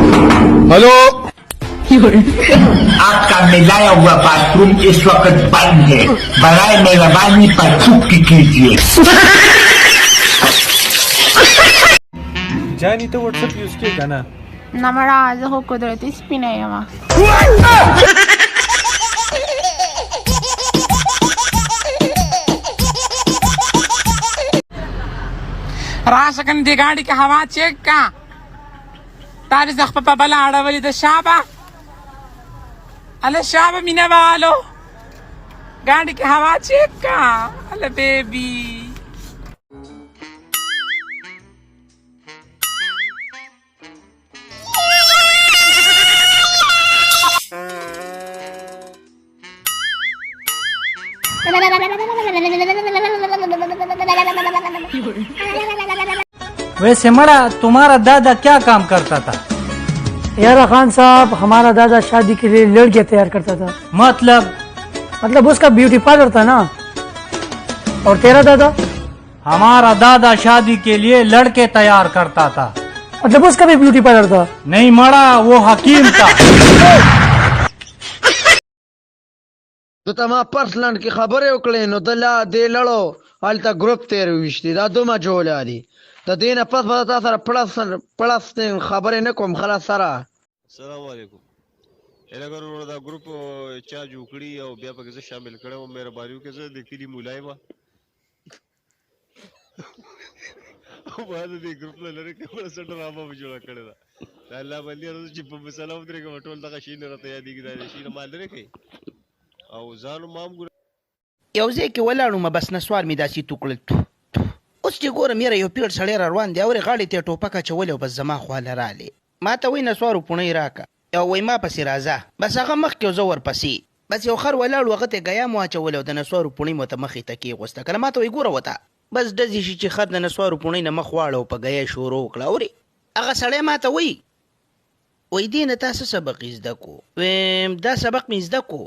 हेलो, आपका मिलाया हुआ बाथरूम इस वक्त बंद है, बराए मेहरबानी परछुपी कीजिए। जानी तो व्हाट्सएप यूज किया का ना Namorado ko kudrati spinema. राशकन दी गाड़ी की हवा चेक का तारी जख्म पे बला अड़वली तो शाबा अले शाबा मीना वालो गाड़ी की हवा चेक का अले बेबी वैसे मरा तुम्हारा दादा क्या काम करता था? यार खान साहब, हमारा दादा शादी के लिए लड़कियां तैयार करता था। मतलब उसका ब्यूटी पार्लर था ना। और तेरा दादा? हमारा दादा शादी के लिए लड़के तैयार करता था। मतलब उसका भी ब्यूटी पार्लर था? नहीं मरा, वो हकीम था। तो तमा पर्सनल की खबरें उकले नो दला दे लड़ो अलता ग्रुप तेरे विश्ती दा दो मा जोला दी दा देना पस बता सर प्लस खबरें न कोम खलास सारा। अस्सलाम वालेकुम। एलगर दा ग्रुप चा जुकड़ी और बिया पके से शामिल करे वो मेरे बारियों के से देखी दी मुलायमा बाद दे ग्रुप में लड़के के बड़ा सा ड्रामा बजोड़ा करे दा अल्लाह बंदी रोज चिप मसाला उतरे के वटोल दा शीन रहता या दिख दा शीन माल रे के او ځانو مام ګور یو ځای کې ولاړو ما بس نسوار مې داسې توکړل اوس چې ګورم یاره یو پیړ سړی را روان دی اورې غاړې ته ټوپک اچولی او بس زما خواله رالی ما ته وایي نسوارو پوڼۍ راکه او وایي ما پسې راځه بس هغه مخکې او زه ورپسې بس یو خر ولاړو هغه ته ګیا مو اچولی او د نسوارو پوڼۍ مو ته مخې ته کېغوسته کله ما ته وایي ګوره وته بس ډزې شي چې خر د نسوارو پوڼۍ نه مخ واړه او په ګیا یې شروع وکړه اورې هغه سړی ما ته وایي دې نه تا څه سبق یې زده کو ویم دا سبق مې زده کو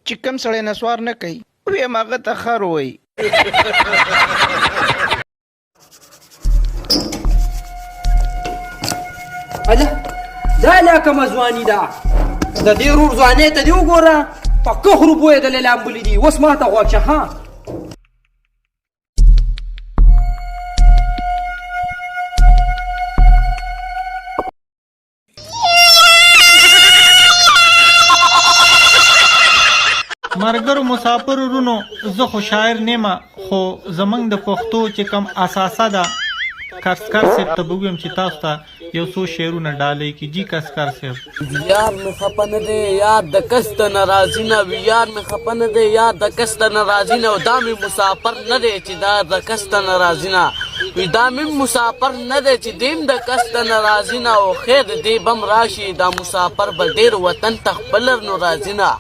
چې کوم سړی نسوار نه کوي ویم هغه ته خر وایي هله دا لا کومه ځواني ده د دې ورور ځوانۍ ته دې وګوره په کهرو بویېدلې لامبلې دي اوس ما ته غوږ شه ها مرګرو مسافر ورونو زه خو شاعر نیمه خو زمنګ د پښتو چې کم اساسه ده کسکر صاحب ته بګویم چې تاسو ته یو څو شعرونه ډالۍ کی جی کسکر صاحب یار مې خپه نه دی یار د کست ناراضي نه وي یار مې خپه نه دی یار د کست ناراضي نه دا مې مسافر نه دی چې دا د کست ناراضي نه وي دا مې مسافر نه دی چې دیم د کست ناراضي نه او خیر دې بم راشي دا مسافر به ډېر وطن ته خپل نو راځي نه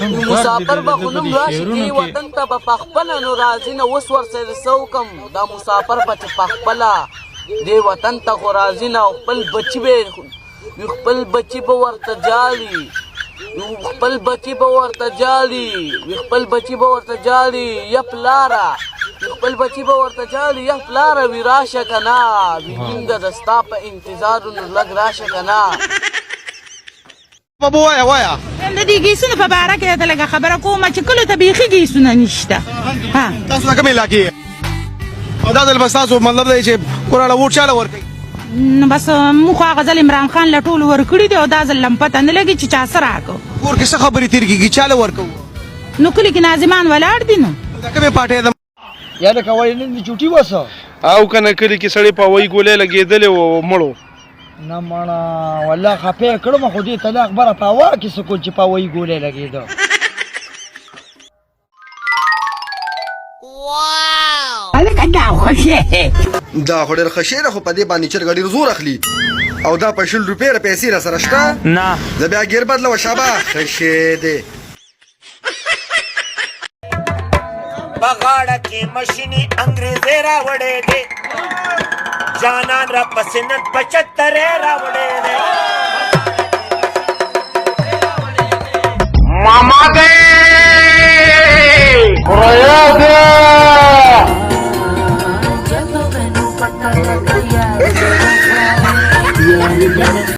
مسافر به خو نوم راشي دې وطن ته به پخپله نو راځي نه اوس ورسره څه وکړم دا مسافر به چې پخپله دې وطن ته خو راځي نه او خپل بچي به ورته جالي خپل بچي به ورته جالي یا پلاره خپل بچي به ورته جالي یا پلاره وي راشه که نه وي مونږ د ستا په انتظار نو لږ راشه که نه بابا وایا د دې ګیسونو په باره کې ته لږه خبره کومه چې کلو ته بیخي ګیسونه نشته تاسو دا کومې علاقې او دا ځل بس تاسو مطلب دی چې کوراله ووټ چاله ورکوي نو بس موږ خو هغه ځل عمران خان له ټولو ورکړي دي او دا ځل لم پته نه لګي چې چا څه راکړو کور کې څه خبرې تېر کېږي چاله ورکوو نو کلي کې ناظمان ولاړ دي نو دا کومې پاټۍ ده یا لکه وایي نن دې چوټي وسه او کنه کلی کې سړی په وای ګولې لګېدلې و مړو نه مړه والله خپې کړم خو دې ته خبره په هوا کې څه کوم چې په وای ګولې لګېده دا خو ډېر ښه شی ده خو په دې باندې چرګ ډېر زور اخلي او دا په 100 روپۍ پیسې را سره شته نه زه بیا ګیر بدلوه شابه ښه شی دی بغاړه کې مشینی انګریزي راوړې دي جانان را پسند 75 راوړې دي ماما دې